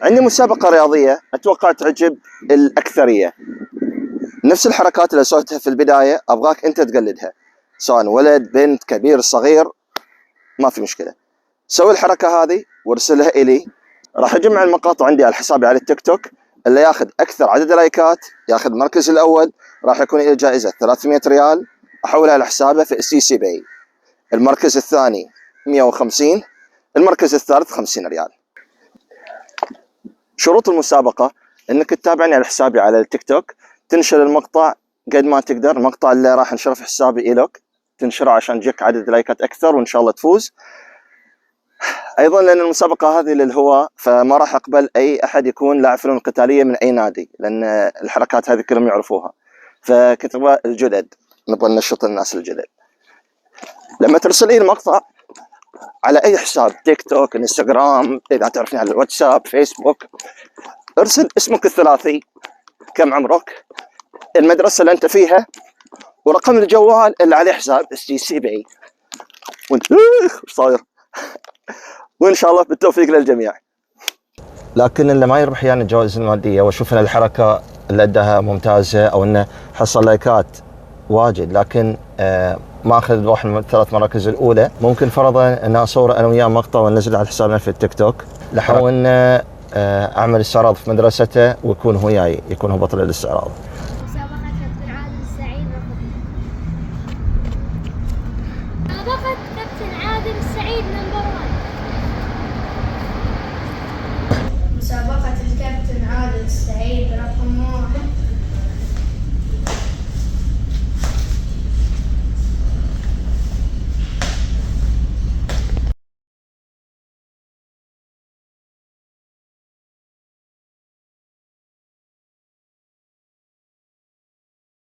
عندي مسابقة رياضية أتوقع تعجب الأكثرية. نفس الحركات اللي سويتها في البداية أبغاك أنت تقلدها، سواء ولد بنت كبير صغير ما في مشكلة. سوي الحركة هذه وارسلها إلي، راح أجمع المقاطع عندي على حسابي على التيك توك، اللي ياخذ أكثر عدد لايكات ياخذ المركز الأول، راح يكون له جائزة 300 ريال أحولها على حسابه في CC Pay. المركز الثاني 150، المركز الثالث 50 ريال. شروط المسابقة انك تتابعني على حسابي على التيك توك، تنشر المقطع قد ما تقدر، المقطع اللي راح نشره في حسابي إلك تنشره عشان تجيك عدد لايكات اكثر وان شاء الله تفوز. ايضا لان المسابقة هذه للهواة فما راح اقبل اي احد يكون لاعب فنون قتالية من اي نادي، لان الحركات هذه كلهم يعرفوها، فكنت الجدد نبغى ننشط الناس الجدد. لما ترسل لي المقطع على اي حساب تيك توك انستغرام، اذا تعرفني على الواتساب فيسبوك، ارسل اسمك الثلاثي، كم عمرك، المدرسة اللي انت فيها، ورقم الجوال اللي عليه حساب CC Pay. وانت وش صاير؟ وان شاء الله بالتوفيق للجميع. لكن اللي ما يربح يعني الجوائز المادية واشوف ان الحركة اللي اداها ممتازة او انه حصل لايكات واجد، لكن ما اخذ واحد من الثلاث مراكز الاولى، ممكن فرضا ان اصور انا وياه مقطع وانزله على حسابنا في التيك توك، او ان اعمل استعراض في مدرسته ويكون هو وياي، يكون هو بطل الاستعراض.